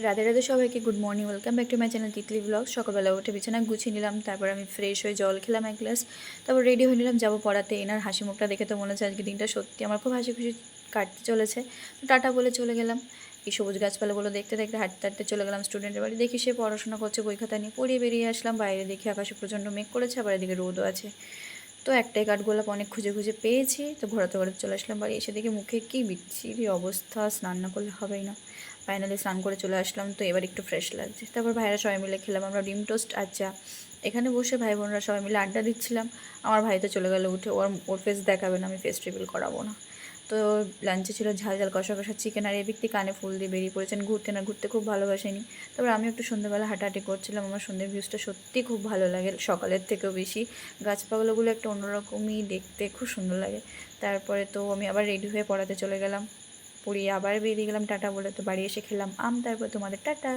রাধে রাধে সবাইকে good morning, welcome back to my channel Titli blog. সকালবেলা উঠে বিছানা গুছিয়ে নিলাম, তারপর আমি ফ্রেশ হয়ে জল খেলাম এক গ্লাস, তারপর রেডি হয়ে নিলাম যাবো পড়াতে। এনার হাসি মুখটা দেখে তো মনে হচ্ছে আজকে দিনটা সত্যি আমার খুব হাসি খুশি কাটতে চলেছে। তো টাটা বলে চলে গেলাম। এই সবুজ গাছপালাগুলো দেখতে দেখতে হাঁটতে হাঁটতে চলে গেলাম স্টুডেন্টের বাড়ি। দেখি সে পড়াশোনা করছে, বই খাতা নিয়ে পড়িয়ে বেরিয়ে আসলাম। বাইরে দেখি আকাশে প্রচণ্ড মেঘ করেছে, আবার এদিকে রোদও আছে। তো একটাই কাঠগোলাপ অনেক খুঁজে খুঁজে পেয়েছি, তো ঘোরাতে ঘোরাতে চলে আসলাম বাড়ি। এসে দেখি মুখে কী বিচ্ছিরি অবস্থা, স্নান না করলে হবেই না। ফাইনালি স্নান করে চলে আসলাম, তো এবার একটু ফ্রেশ লাগছে। তারপর ভাইরা সবাই মিলে খেলাম আমরা ডিম টোস্ট আর চা। এখানে বসে ভাই বোনরা সবাই মিলে আড্ডা দিচ্ছিলাম। আমার ভাই তো চলে গেলো উঠে, ওর ফেস দেখাবে না, আমি ফেস রিভিল করাবো না। তো লাঞ্চে ছিল ঝাল ঝাল কষা কষা চিকেন, আর এই ব্যক্তি কানে ফুল দিয়ে বেরিয়ে পড়েছেন ঘুরতে। না ঘুরতে খুব ভালোবাসেনি। তারপর আমি একটু সন্ধ্যেবেলা হাঁটাহাঁটি করছিলাম। আমার সন্ধ্যের ভিউজটা সত্যি খুব ভালো লাগে, সকালের থেকেও বেশি। গাছপালাগুলো একটা অন্যরকমই দেখতে, খুব সুন্দর লাগে। তারপরে তো আমি আবার রেডি হয়ে পড়াতে চলে গেলাম, পড়িয়ে আবার বেরিয়ে গেলাম টাটা বলে। তো বাড়ি এসে খেলাম আম, তারপর তোমাদের টাটা।